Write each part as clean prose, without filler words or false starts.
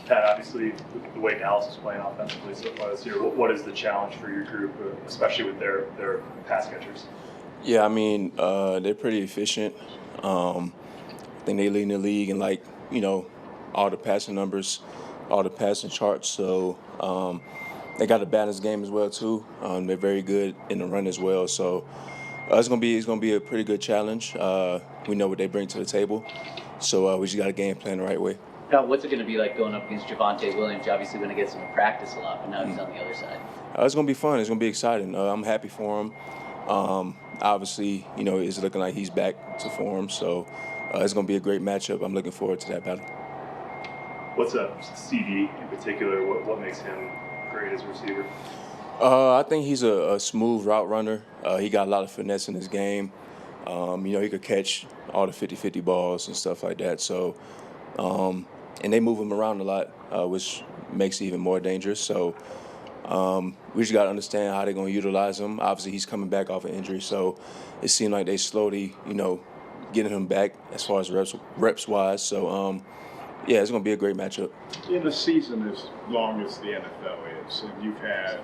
Pat, obviously, the way Dallas is playing offensively so far this year, what is the challenge for your group, especially with their pass catchers? Yeah, I mean, they're pretty efficient. I think they lead in the league in all the passing numbers, all the passing charts. So they got a balanced game as well too. They're very good in the run as well. So it's gonna be a pretty good challenge. We know what they bring to the table, so we just got to game plan the right way. Now, what's it going to be like going up against Javonte Williams? You're obviously going to get some practice a lot, but now he's on the other side. It's gonna be fun. It's gonna be exciting. I'm happy for him. Obviously, it's looking like he's back to form. So it's gonna be a great matchup. I'm looking forward to that battle. What's a CD in particular? What makes him great as a receiver? I think he's a smooth route runner. He got a lot of finesse in his game. He could catch all the 50-50 balls and stuff like that. So, and they move him around a lot, which makes it even more dangerous. So we just got to understand how they're going to utilize him. Obviously, he's coming back off an injury, so it seemed like they slowly, getting him back as far as reps-wise. So, yeah, it's going to be a great matchup. In a season as long as the NFL is, and you've had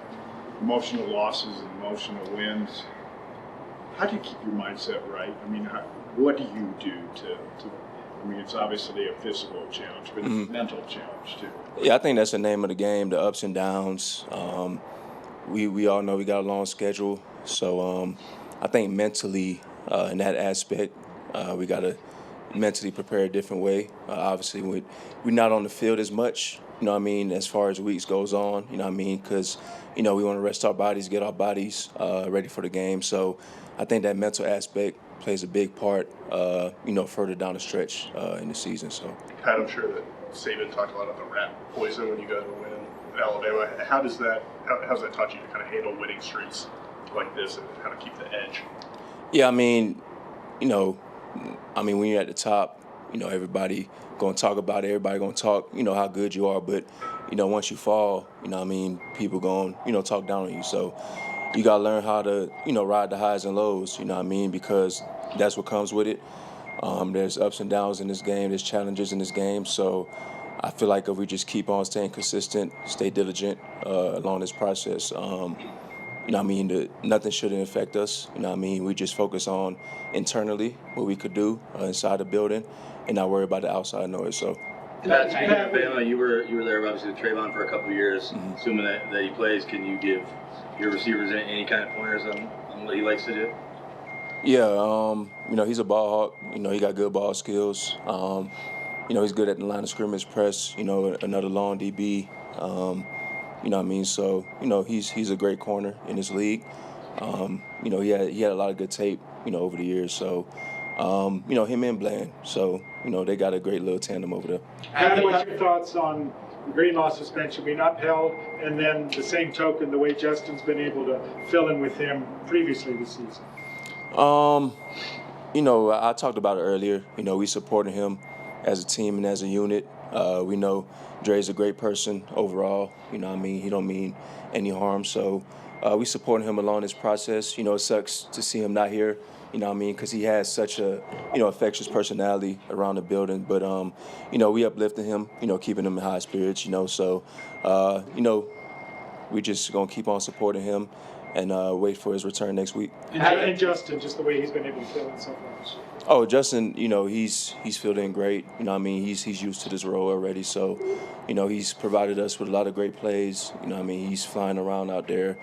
emotional losses and emotional wins, how do you keep your mindset right? I mean, what do you do to I mean, it's obviously a physical challenge, but it's a mental challenge too. Yeah, I think that's the name of the game, the ups and downs. We all know we got a long schedule, so I think mentally in that aspect, we got to mentally prepare a different way. Obviously, we're not on the field as much, as far as weeks goes on, because, we want to rest our bodies, get our bodies ready for the game. So I think that mental aspect plays a big part, further down the stretch in the season. So, Pat, I'm sure that Saban talked a lot about the rat poison when you guys were winning in Alabama. How's that taught you to kind of handle winning streaks like this and how to keep the edge? Yeah, when you're at the top, everybody going to talk about it. Everybody going to talk, how good you are. But, once you fall, people going, talk down on you. So you got to learn how to, ride the highs and lows, because that's what comes with it. There's ups and downs in this game. There's challenges in this game. So I feel like if we just keep on staying consistent, stay diligent along this process, nothing shouldn't affect us. We just focus on internally what we could do inside the building and not worry about the outside noise. So. Pat, speaking of Alabama, you were there obviously with Trayvon for a couple of years. Mm-hmm. Assuming that he plays, can you give your receivers any kind of pointers on what he likes to do? Yeah, he's a ball hawk. He got good ball skills. He's good at the line of scrimmage press. Another long DB. So, he's a great corner in this league. He had a lot of good tape, over the years. So, him and Bland. So, they got a great little tandem over there. Pat, what's your thoughts on the Greenlaw suspension being upheld, and then the same token, the way Justin's been able to fill in with him previously this season? I talked about it earlier. We supported him as a team and as a unit. We know Dre's a great person overall. He don't mean any harm. So we support him along this process. It sucks to see him not here. Because he has such a, infectious personality around the building. But, we uplifting him, keeping him in high spirits, So, we just going to keep on supporting him and wait for his return next week. And Justin, just the way he's been able to fill in so much. Oh, Justin, he's filled in great. He's used to this role already. So, he's provided us with a lot of great plays. He's flying around out there.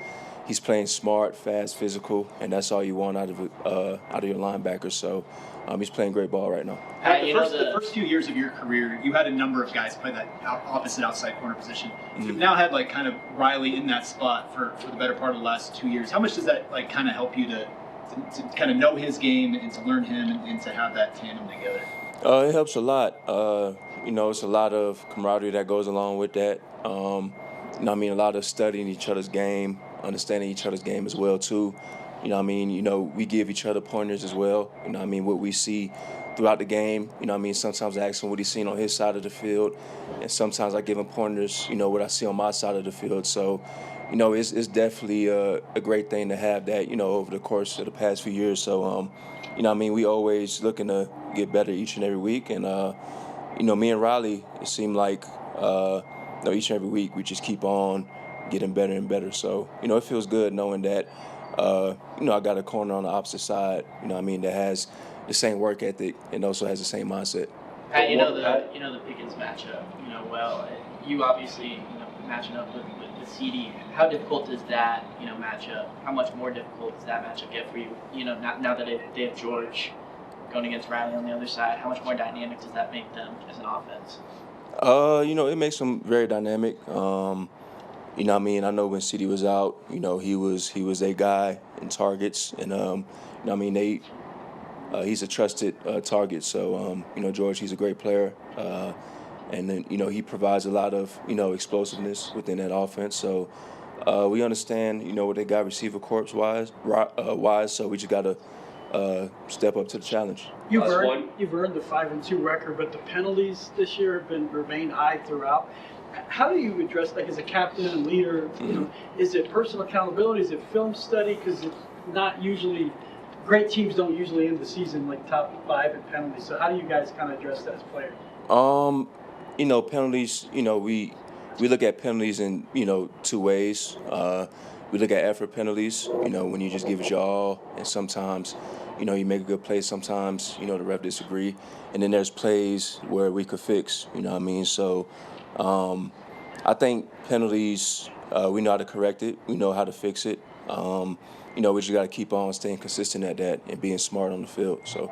He's playing smart, fast, physical, and that's all you want out of your linebacker. So he's playing great ball right now. Pat, the first few years of your career, you had a number of guys play that opposite outside corner position. Mm-hmm. You've now had kind of Riley in that spot for the better part of the last 2 years. How much does that kind of help you to kind of know his game and to learn him and to have that tandem together? It helps a lot. It's a lot of camaraderie that goes along with that. A lot of studying each other's game, understanding each other's game as well too. We give each other pointers as well. What we see throughout the game. Sometimes I ask him what he's seen on his side of the field, and sometimes I give him pointers. What I see on my side of the field. So, it's definitely a great thing to have that. Over the course of the past few years. So, we always looking to get better each and every week, and me and Riley, it seemed like each and every week we just keep on getting better and better. So, it feels good knowing that, I got a corner on the opposite side, that has the same work ethic and also has the same mindset. Pat, you know the Pickens matchup, well. You obviously, matching up with CD. How difficult is that, matchup? How much more difficult does that matchup get for you? Now that they have George going against Riley on the other side, how much more dynamic does that make them as an offense? It makes them very dynamic. I know when CD was out, he was a guy in targets, and he's a trusted target. So George, he's a great player, and then he provides a lot of explosiveness within that offense. So we understand what they got receiver corps wise. So we just got to step up to the challenge. You've earned the 5-2 record, but the penalties this year have remained high throughout. How do you address, as a captain and leader, is it personal accountability? Is it film study? Because it's not usually, great teams don't usually end the season top 5 in penalties. So how do you guys kind of address that as players? Penalties, we look at penalties in, 2 ways. We look at effort penalties, when you just give it your all, and sometimes, you make a good play, sometimes, the ref disagree. And then there's plays where we could fix, So I think penalties, we know how to correct it, we know how to fix it. We just got to keep on staying consistent at that and being smart on the field. So.